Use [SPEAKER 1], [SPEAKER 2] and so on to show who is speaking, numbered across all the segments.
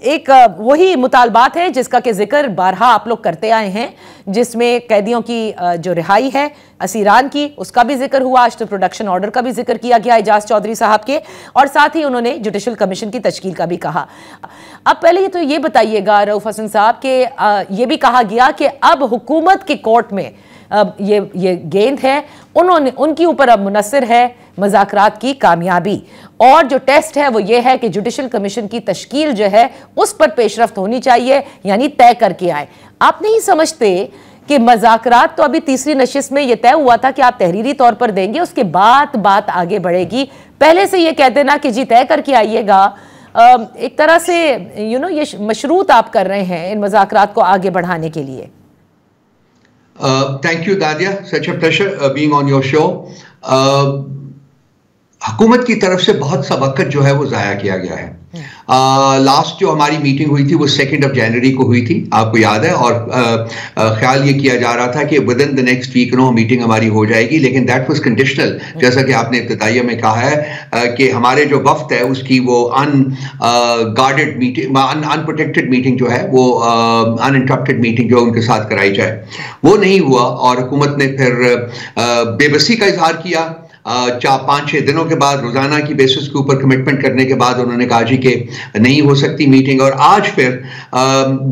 [SPEAKER 1] एक वही मुतालबात है जिसका कि जिक्र बारहा आप लोग करते आए हैं, जिसमें कैदियों की जो रिहाई है, असीरान की, उसका भी जिक्र हुआ। आज तो प्रोडक्शन ऑर्डर का भी जिक्र किया गया एजाज चौधरी साहब के, और साथ ही उन्होंने जुडिशल कमीशन की तश्कील का भी कहा। अब पहले तो ये बताइएगा रऊफ हसन साहब के ये भी कहा गया कि अब हुकूमत के कोर्ट में ये गेंद है, उनकी ऊपर अब मुनस्सिर है मुज़ाकरात की कामयाबी, और जो टेस्ट है वो ये है कि जुडिशल कमीशन की तश्कील जो है उस पर पेशरफ्त होनी चाहिए, यानी तय करके आए। आप नहीं समझते कि मुज़ाकरात तो अभी तीसरी नशिस्त में ये तय हुआ था कि आप तहरीरी तौर पर देंगे, उसके बाद बात आगे बढ़ेगी, पहले से ये कह देना कि जी तय करके आइएगा, एक तरह से ये मशरूत आप कर रहे हैं इन मुज़ाकरात को आगे बढ़ाने के लिए।
[SPEAKER 2] Thank you, Dadia. Such a pleasure being on your show. हुकूमत की तरफ से बहुत सा वक्त जो है वो ज़ाया किया गया है। लास्ट जो हमारी मीटिंग हुई थी वो 2 जनवरी को हुई थी, आपको याद है, और ख्याल ये किया जा रहा था कि within the next week meeting हमारी हो जाएगी, लेकिन दैट वाज कंडीशनल, जैसा कि आपने इब्तिदाइया में कहा है कि हमारे जो वफ्त है उसकी वो अनगार्डेड मीटिंग, अनप्रोटेक्टेड मीटिंग जो है वो अनइंटरप्टेड मीटिंग जो उनके साथ कराई जाए, वो नहीं हुआ। और हुकूमत ने फिर बेबसी का इजहार किया। 4-5-6 दिनों के बाद रोजाना की बेसिस के ऊपर कमिटमेंट करने के बाद उन्होंने कहा जी कि नहीं हो सकती मीटिंग, और आज फिर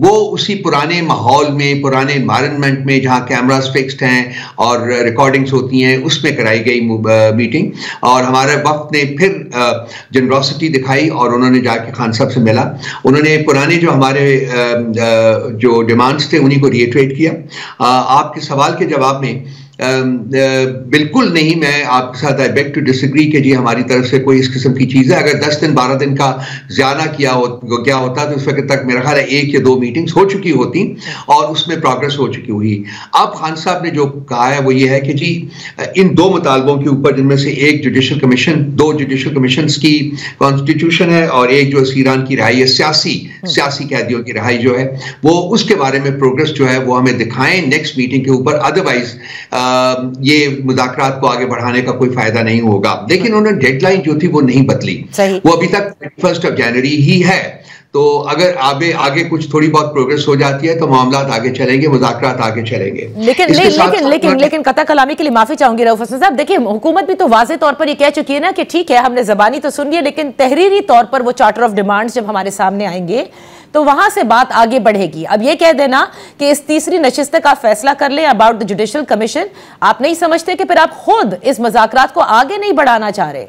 [SPEAKER 2] वो उसी पुराने माहौल में, पुराने एनवायरनमेंट में जहां कैमरास फिक्स्ड हैं और रिकॉर्डिंग्स होती हैं, उसमें कराई गई मीटिंग। और हमारे वक्त ने फिर जनरोसिटी दिखाई और उन्होंने जाके खान साहब से मिला, उन्होंने पुराने जो हमारे जो डिमांड्स थे उन्हीं को रिएटरेट किया। आपके सवाल के जवाब में बिल्कुल नहीं, मैं आपके साथ आई बेग टू डिसएग्री कि जी हमारी तरफ से कोई इस किस्म की चीज़ है। अगर 10 दिन 12 दिन का ज़्यादा क्या होता तो उस वक्त तक मेरा ख्याल है 1 या 2 मीटिंग्स हो चुकी होती और उसमें प्रोग्रेस हो चुकी हुई। अब खान साहब ने जो कहा है वो ये है कि जी इन 2 मुतालबों के ऊपर, जिनमें से एक जुडिशल कमीशन, 2 जुडिशल कमीशन की कॉन्स्टिट्यूशन है और एक जो असीरान की रिहाई है, सियासी कैदियों की रिहाई जो है वो, उसके बारे में प्रोग्रेस जो है वो हमें दिखाएं नेक्स्ट मीटिंग के ऊपर। अदरवाइज ये मुज़ाकरात को आगे बढ़ाने का कोई फायदा नहीं होगा। लेकिन उन्होंने डेडलाइन जो थी वो नहीं बदली, वो अभी तक 1 जनवरी ही है। तो अगर आगे कुछ थोड़ी बहुत प्रोग्रेस हो जाती है तो मामलात आगे चलेंगे, मुज़ाकरात आगे चलेंगे।
[SPEAKER 1] लेकिन कता कलामी के लिए माफी चाहूंगी रऊफ हसन साहब। देखिए, हुकूमत भी तो वाज़े तौर पर ये कह चुकी है ना कि ठीक है हमने ज़बानी तो सुन लिया, लेकिन तहरीरी तौर पर वो चार्टर ऑफ डिमांड्स जब हमारे सामने आएंगे तो वहां से बात आगे बढ़ेगी। अब ये कह देना कि इस तीसरी नशिस्त का फैसला कर लें अबाउट द जुडिशल कमीशन, आप नहीं समझते कि फिर आप खुद इस मुज़ाकरात को आगे नहीं बढ़ाना चाह रहे?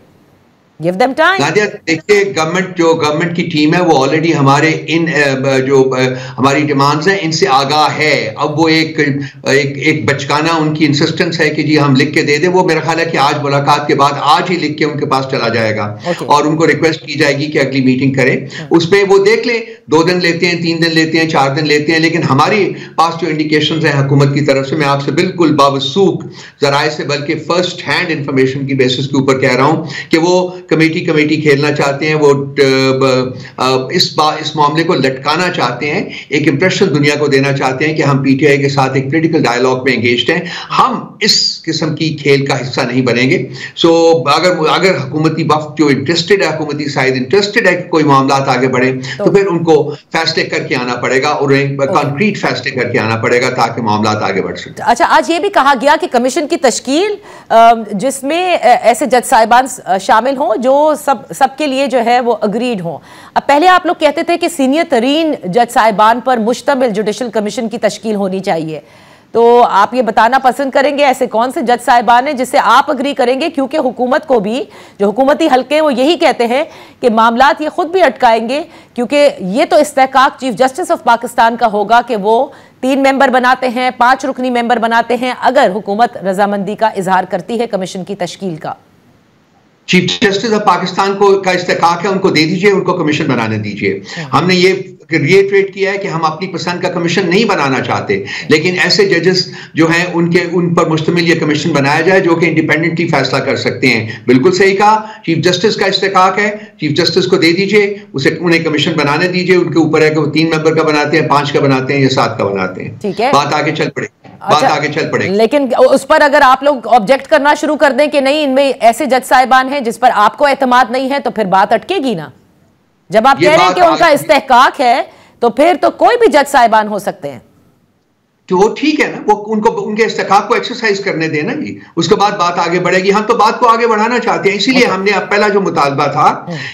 [SPEAKER 1] Give them time.
[SPEAKER 2] नादिया, देखिए गवर्नमेंट की टीम है वो ऑलरेडी हमारे इन जो हमारी डिमांड्स हैं इनसे आगाह है। अब वो एक बचकाना उनकी इंसिस्टेंस है कि जी हम लिख के दे दें, वो मेरा ख्याल है कि आज मुलाकात के बाद आज ही लिख के उनके पास चला जाएगा और उनको रिक्वेस्ट की जाएगी कि अगली मीटिंग करें। उसमें वो देख लें, 2 दिन लेते हैं, 3 दिन लेते हैं, 4 दिन लेते हैं, लेकिन हमारी पास जो इंडिकेशन है हुकूमत की तरफ से, मैं आपसे बिल्कुल बावसूख जराए से बल्कि फर्स्ट हैंड इंफॉर्मेशन की बेसिस के ऊपर कह रहा हूं कि वो कमेटी खेलना चाहते हैं, वो इस मामले को लटकाना चाहते हैं, एक इंप्रेशन दुनिया को देना चाहते हैं कि हम पीटीआई के साथ एक पॉलिटिकल डायलॉग में एंगेज्ड हैं, हम इस किस्म की खेल का हिस्सा नहीं बनेंगे। सो अगर हुकूमती वफ्द जो इंटरेस्टेड है, हुकूमती साइड इंटरेस्टेड है कि कोई मामला आगे बढ़े, तो फिर उनको फैसले करके आना पड़ेगा और कंक्रीट फैसले करके आना पड़ेगा ताकि मामला आगे बढ़ सके।
[SPEAKER 1] अच्छा, आज ये भी कहा गया कि कमीशन की तश्कील जिसमें ऐसे जज साहिबान शामिल हों जो सबके लिए जो है वो अग्रीड हों। अब पहले आप लोग कहते थे कि सीनियर तरीन जज साहिबान पर मुश्तमिल जुडिशल कमीशन की तश्कील होनी चाहिए, तो आप ये बताना पसंद करेंगे ऐसे कौन से जज साहिबान हैं जिससे आप अग्री करेंगे? क्योंकि हुकूमत को भी, जो हुकूमती हल्के वो यही कहते हैं कि मामलात ये खुद भी अटकाएंगे, क्योंकि ये तो इस्तेहकाक चीफ जस्टिस ऑफ पाकिस्तान का होगा कि वो 3 मेंबर बनाते हैं, 5 रुकनी मेंबर बनाते हैं, अगर हुकूमत रजामंदी का इजहार करती है कमीशन की तश्कील का।
[SPEAKER 2] चीफ जस्टिस ऑफ पाकिस्तान को का इस्तेहकाक है, उनको दे दीजिए, उनको कमीशन बनाने दीजिए। हमने ये रिएटरेट किया है कि हम अपनी पसंद का कमीशन नहीं बनाना चाहते, लेकिन ऐसे जजेस जो हैं उन पर मुश्तमिल ये कमीशन बनाया जाए जो कि इंडिपेंडेंटली फैसला कर सकते हैं। बिल्कुल सही कहा, चीफ जस्टिस का इस्तेहकाक है, चीफ जस्टिस को दे दीजिए, उन्हें कमीशन बनाने दीजिए, उनके ऊपर है कि वो 3 मेंबर का बनाते हैं, 5 का बनाते हैं या 7 का बनाते हैं।
[SPEAKER 1] ठीक है,
[SPEAKER 2] बात आगे चल पड़ेगी।
[SPEAKER 1] लेकिन उस पर अगर आप लोग ऑब्जेक्ट करना शुरू कर दें कि नहीं इनमें ऐसे जज साहिबान हैं जिस पर आपको एतमाद नहीं है, तो फिर बात अटकेगी ना। जब आप कह रहे हैं कि उनका इस्तेहकाक है तो फिर तो कोई भी जज साहिबान हो सकते हैं।
[SPEAKER 2] तो वो ठीक है ना, वो उनको उनके इस्तेहकाक को एक्सरसाइज करने देना जी, उसके बाद बात आगे बढ़ेगी। हम तो बात को आगे बढ़ाना चाहते हैं, इसीलिए हमने अब पहला जो मुतालबा था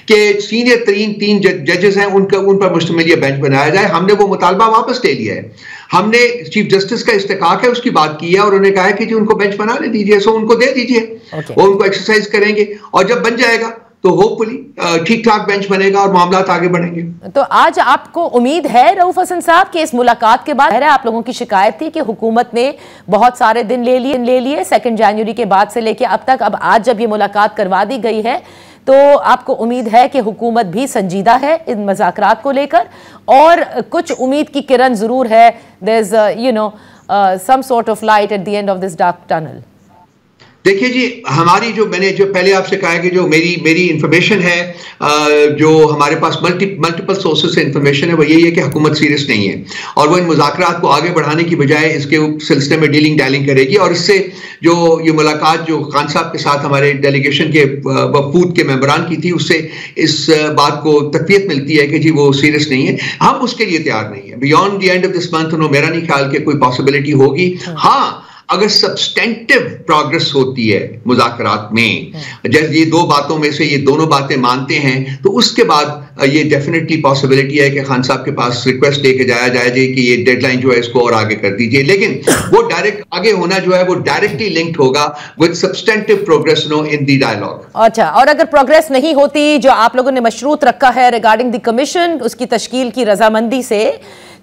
[SPEAKER 2] कि सीनियर तीन जजेस हैं उन पर मुश्तमिल ये बेंच बनाया जाए, हमने वो मुतालबा वापस ले लिया है। हमने चीफ जस्टिस का इस्तेहकाक है उसकी बात की है और उन्होंने कहा है कि जी उनको बेंच बनाने दीजिए, सो उनको दे दीजिए, वो उनको एक्सरसाइज करेंगे और जब बन जाएगा तो होपफुली ठीक ठाक बेंच बनेगा और मामला आगे बढ़ेंगे।
[SPEAKER 1] तो आज आपको उम्मीद है रऊफ हसन साहब कि इस मुलाकात के बाद, आप लोगों की शिकायत थी कि हुकूमत ने बहुत सारे दिन ले लिए 2 जनवरी के बाद से लेके अब तक, अब आज जब ये मुलाकात करवा दी गई है तो आपको उम्मीद है कि हुकूमत भी संजीदा है इन मुज़ाकरात को लेकर और कुछ उम्मीद की किरण जरूर है, there is some sort of light at the end of this dark tunnel?
[SPEAKER 2] देखिए जी, हमारी मैंने पहले आपसे कहा है कि जो मेरी इंफॉर्मेशन है, जो हमारे पास मल्टीपल सोर्सेज से इंफॉर्मेशन है, वो यही है कि हुकूमत सीरियस नहीं है और वो इन मुज़ाकरात को आगे बढ़ाने की बजाय इसके सिलसिले में डीलिंग डालिंग करेगी और इससे जो ये मुलाकात जो खान साहब के साथ हमारे डेलीगेशन के वफूद के मेंबरान की थी, उससे इस बात को तक़वियत मिलती है कि जी वो सीरियस नहीं है। हम उसके लिए तैयार नहीं है। Beyond the end of this month मेरा नहीं ख्याल कि कोई पॉसिबिलिटी होगी। हाँ, अगर सब्सटेंटिव प्रोग्रेस होती है मुज़ाकरात में, जैसे ये दो बातों में से ये दोनों बातें मानते हैं, तो उसके बाद ये डेफिनेटली पॉसिबिलिटी है कि खान साहब के पास रिक्वेस्ट लेके जाया जाए कि ये डेडलाइन जो है इसको और आगे कर दीजिए। लेकिन वो डायरेक्ट आगे होना जो है वो डायरेक्टली लिंक्ड होगा with substantive progress in the dialogue.
[SPEAKER 1] अच्छा, और अगर प्रोग्रेस नहीं होती जो आप लोगों ने मशरूत रखा है रिगार्डिंग द कमीशन, उसकी तश्कील की रजामंदी से,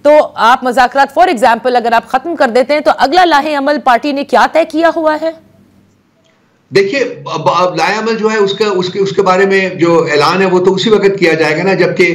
[SPEAKER 1] तो आप मुज़ाकरात फॉर एग्जाम्पल अगर आप खत्म कर देते हैं तो अगला लाहे अमल पार्टी ने क्या तय किया हुआ है?
[SPEAKER 2] देखिए, लाए अमल जो है उसके बारे में जो ऐलान है वो तो उसी वक्त किया जाएगा ना जबकि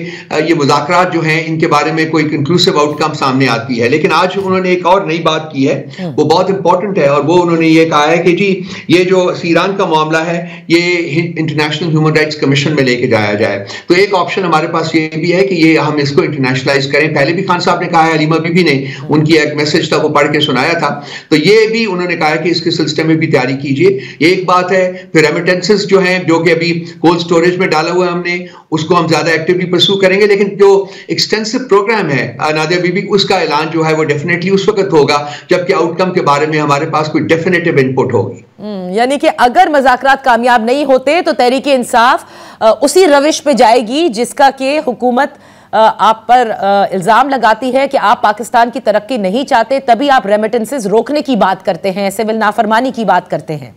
[SPEAKER 2] ये मुज़ाकरात जो हैं इनके बारे में कोई कंक्लूसिव आउटकम सामने आती है। लेकिन आज उन्होंने एक और नई बात की है, वो बहुत इंपॉर्टेंट है और वो उन्होंने ये कहा है कि जी ये जो ईरान का मामला है ये इंटरनेशनल ह्यूमन राइट्स कमीशन में लेके जाया जाए। तो एक ऑप्शन हमारे पास ये भी है कि ये हम इसको इंटरनेशनलाइज करें। पहले भी खान साहब ने कहा है, हलीमा बीबी ने उनकी एक मैसेज था वो पढ़ के सुनाया था, तो ये भी उन्होंने कहा है कि इसके सिलसिले में भी तैयारी कीजिए। एक बात है। फिर रेमिटेंसेस जो हैं जो कि अभी कोल्ड स्टोरेज में डाला हुआ है हमने, उसको हम ज्यादा एक्टिवली परस्यू करेंगे। लेकिन जो एक्सटेंसिव प्रोग्राम है नादिया बीबी, उसका ऐलान जो है वो डेफिनेटली उस वक्त होगा जबकि आउटकम के बारे में हमारे पास कोई डेफिनेटिव इनपुट होगी।
[SPEAKER 1] यानी कि अगर मुज़ाकरात कामयाब नहीं होते तो तहरीक इंसाफ उसी रविश पे जाएगी जिसका कि हुकूमत आप पर इल्जाम लगाती है कि आप पाकिस्तान की तरक्की नहीं चाहते, तभी आप रेमिटेंसेस रोकने की बात करते हैं, सिविल नाफरमानी की बात करते हैं।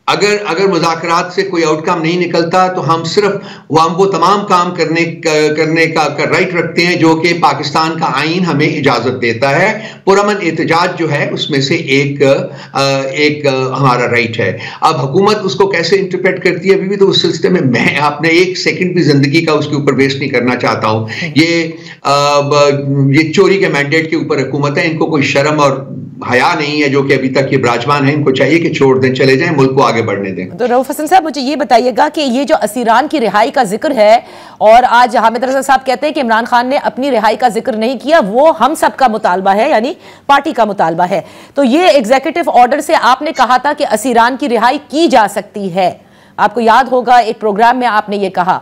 [SPEAKER 2] अगर मुज़ाकरात से कोई आउटकम नहीं निकलता तो हम सिर्फ वो तमाम काम करने का राइट रखते हैं जो कि पाकिस्तान का आइन हमें इजाजत देता है। पुरअमन एहतजाज जो है उसमें से एक हमारा राइट है। अब हुकूमत उसको कैसे इंटरप्रेट करती है अभी भी तो उस सिलसिले में मैं अपने एक सेकंड भी जिंदगी का उसके ऊपर वेस्ट नहीं करना चाहता हूँ। ये चोरी के मैंडेट के ऊपर हुकूमत है, इनको कोई शर्म और हया नहीं है जो कि अभी तक ये विराजमान है, इनको चाहिए कि छोड़ दें, चले जाएं, मुल्क को आगे बढ़ने दें।
[SPEAKER 1] तो रऊफ हसन साहब मुझे ये बताइएगा कि ये जो असीरान की रिहाई का जिक्र है और आज हामिद रजा साहब कहते हैं कि इमरान खान ने अपनी रिहाई का जिक्र नहीं किया, वो हम सब का मुतालबा है, यानी पार्टी का मुतालबा है। तो ये एग्जीक्यूटिव ऑर्डर से आपने कहा था कि असीरान की रिहाई की जा सकती है, आपको याद होगा एक प्रोग्राम में आपने ये कहा,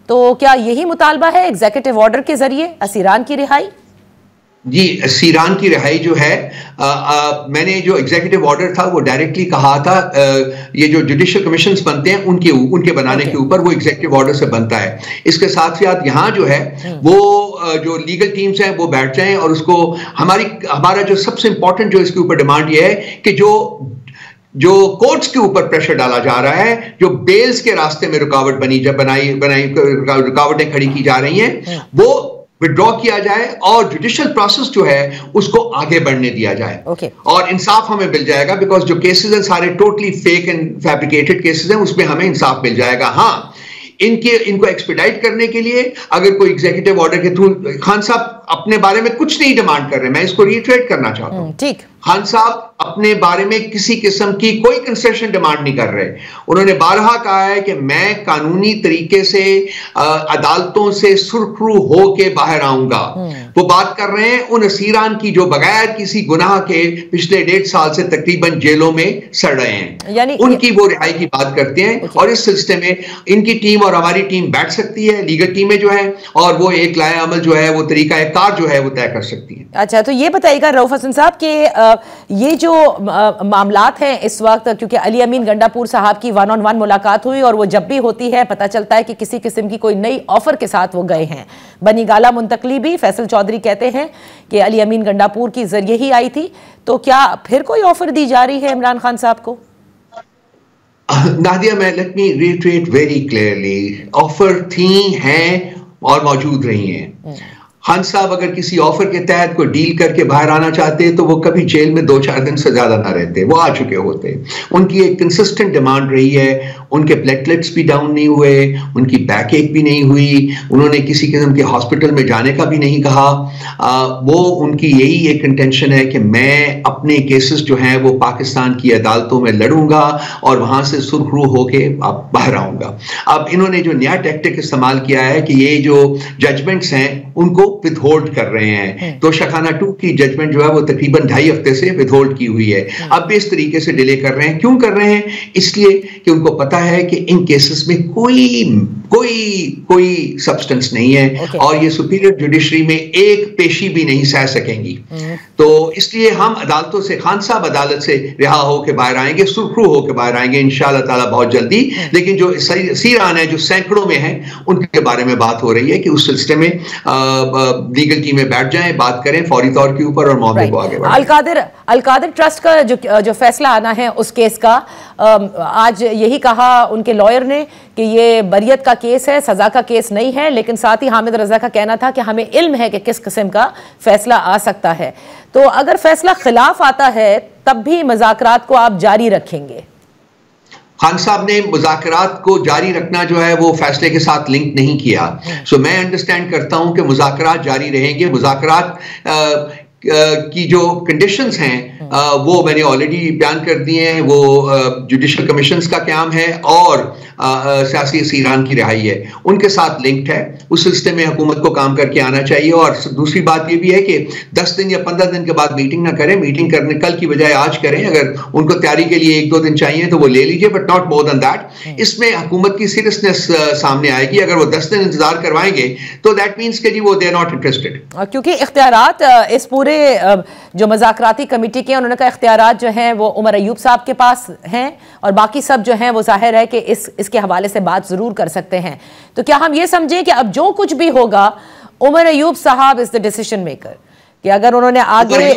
[SPEAKER 1] तो क्या यही मुतालबा है एग्जीक्यूटिव ऑर्डर के जरिए असीरान की रिहाई?
[SPEAKER 2] जी, सीरान की रिहाई जो है मैंने जो एग्जीक्यूटिव ऑर्डर था वो डायरेक्टली कहा था, ये जो जुडिशियल कमीशंस बनते हैं उनके बनाने के ऊपर वो एग्जीक्यूटिव ऑर्डर से बनता है। इसके साथ साथ यहाँ जो है वो जो लीगल टीम्स हैं वो बैठ जाएं और उसको हमारा जो सबसे इंपॉर्टेंट जो इसके ऊपर डिमांड ये है कि जो कोर्ट्स के ऊपर प्रेशर डाला जा रहा है, जो बेल्स के रास्ते में रुकावट रुकावटें खड़ी की जा रही हैं, वो विड्रॉ किया जाए और जुडिशियल प्रोसेस जो है उसको आगे बढ़ने दिया जाए। और इंसाफ हमें मिल जाएगा बिकॉज जो केसेस हैं सारे totally fake and fabricated cases हैं, उसमें हमें इंसाफ मिल जाएगा। हाँ, इनको एक्सपेडाइट करने के लिए अगर कोई एग्जीक्यूटिव ऑर्डर के थ्रू, खान साहब अपने बारे में कुछ नहीं डिमांड कर रहे, मैं इसको रिट्रेट करना चाहता हूं। ठीक, खान साहब अपने बारे में किसी किस्म की कोई कंसेशन डिमांड नहीं कर रहे। उन्होंने बारहा कहा है कि मैं कानूनी तरीके से अदालतों से सुरखरू होके बाहर आऊंगा। वो बात कर रहे हैं उन असीरान की जो बगैर किसी गुनाह के पिछले 1.5 साल से तकरीबन जेलों में सड़ रहे हैं,
[SPEAKER 1] यानी
[SPEAKER 2] उनकी वो रिहाई की बात करते हैं। और इस सिलसिले में इनकी टीम और हमारी टीम बैठ सकती है, लीगल टीमें जो है, और वो एक लाए अमल जो है, वो तरीका कार जो है वो तय कर सकती है।
[SPEAKER 1] अच्छा, तो ये बताइएगा रऊफ हसन साहब कि ये जो मामलात हैं इस वक्त, क्योंकि अली अमीन गंडापुर साहब की 1-on-1 मुलाकात हुई और वो जब भी होती है पता चलता है कि किसी किस्म की कोई नई ऑफर के साथ वो गए हैं। बनी गाला मुंतकली भी फैसल चौधरी कहते हैं कि अली अमीन गंडापुर की जरिए ही आई थी, तो क्या फिर कोई ऑफर दी जा रही है इमरान खान साहब को?
[SPEAKER 2] Nadia, let me retreat very clearly, offer थी, हैं और मौजूद रही हैं। खान साहब अगर किसी ऑफर के तहत कोई डील करके बाहर आना चाहते तो वो कभी जेल में 2-4 दिन से ज्यादा ना रहते, वो आ चुके होते। उनकी एक कंसिस्टेंट डिमांड रही है, उनके प्लेटलेट्स भी डाउन नहीं हुए, उनकी बैक एक भी नहीं हुई, उन्होंने किसी किस्म के हॉस्पिटल में जाने का भी नहीं कहा। वो उनकी यही एक इंटेंशन है कि मैं अपने केसेस जो हैं वो पाकिस्तान की अदालतों में लड़ूंगा और वहां से सुरखरू होके बाहर आऊंगा। अब इन्होंने जो नया टैक्टिक इस्तेमाल किया है कि ये जो जजमेंट्स हैं उनको विथहोल्ड कर रहे हैं। तो शाखाना 2 की जजमेंट जो है वो तकरीबन 2.5 हफ्ते से विथहोल्ड की हुई है। अब भी इस तरीके से डिले कर रहे हैं। क्यों कर रहे हैं? इसलिए कि उनको पता है कि इन केसेस में कोई सब्सटेंस नहीं है और ये सुपीरियर जुडिशरी में एक पेशी भी नहीं सह सकेंगी। तो इसलिए हम अदालतों से, खान साहब अदालत से रिहा होकर बाहर आएंगे, सुरखरू होकर बाहर आएंगे इंशाअल्लाह ताला बहुत जल्दी। लेकिन जो सीरान है जो सैकड़ों में है, उनके बारे में बात हो रही है कि उस सिलसिले में लीगल टीम में बैठ जाएं, बात करें फौरी तौर के ऊपर और मामले को आगे बढ़ाएं।
[SPEAKER 1] अलकादिर ट्रस्ट का जो फैसला आना है उस केस का, आज यही कहा उनके लॉयर ने कि ये बरियत का केस है, सजा का केस नहीं है। लेकिन साथ ही हामिद रजा का कहना था कि हमें इल्म है कि किस किस्म का फैसला आ सकता है। तो अगर फैसला खिलाफ आता है तब भी मुज़ाकरात को आप जारी रखेंगे?
[SPEAKER 2] खान साहब ने मुज़ाकरात को जारी रखना जो है वो फैसले के साथ लिंक नहीं किया। सो मैं अंडरस्टैंड करता हूं कि मुज़ाकरात जारी रहेंगे। मुज़ाकरात की जो कंडीशंस हैं वो मैंने ऑलरेडी बयान कर दिए हैं। वो जुडिशल कमीशंस का काम है और सियासी असीरान की रिहाई है, उनके साथ लिंक्ड है। उस सिलसिले में हुकूमत को काम करके आना चाहिए। और दूसरी बात ये भी है कि 10 दिन या 15 दिन के बाद मीटिंग ना करें, मीटिंग करने कल की बजाय आज करें। अगर उनको तैयारी के लिए 1-2 दिन चाहिए तो वो ले लीजिए, but not more than that. इसमें हुकूमत की सीरियसनेस सामने आएगी। अगर वो 10 दिन इंतजार करवाएंगे तो दैट मीन्स कि जी वो दे आर नॉट इंटरेस्टेड।
[SPEAKER 1] क्योंकि इख्तियारात इस पूरे जो मुज़ाकराती कमेटी के, उन्होंने कहा इख्तियारात जो हैं वो उमर अयूब साहब के पास हैं और बाकी सब जो हैं वो जाहिर है कि इसके हवाले से बात जरूर कर सकते हैं। तो क्या हम ये समझें कि अब जो कुछ भी होगा उमर अयूब साहब इज द डिसीजन मेकर, कि अगर उन्होंने आगे,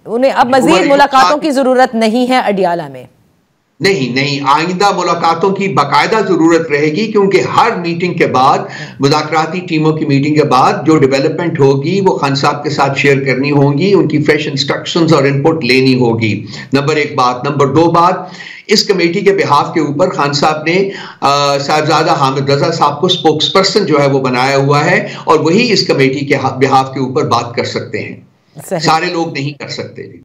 [SPEAKER 1] उन्हें अब मजीद मुलाकातों की जरूरत नहीं है अडियाला में?
[SPEAKER 2] नहीं, आइंदा मुलाकातों की बाकायदा जरूरत रहेगी, क्योंकि हर मीटिंग के बाद, मुज़ाकराती टीमों की मीटिंग के बाद जो डेवलपमेंट होगी वो खान साहब के साथ शेयर करनी होगी, उनकी फ्रेश इंस्ट्रक्शंस और इनपुट लेनी होगी। नंबर 1 बात। नंबर 2 बात, इस कमेटी के बिहाफ के ऊपर खान साहब ने साहबजादा हामिद रजा साहब को स्पोक्स पर्सन जो है वो बनाया हुआ है और वही इस कमेटी के बिहाफ के ऊपर बात कर सकते हैं। सारे लोग नहीं कर सकते।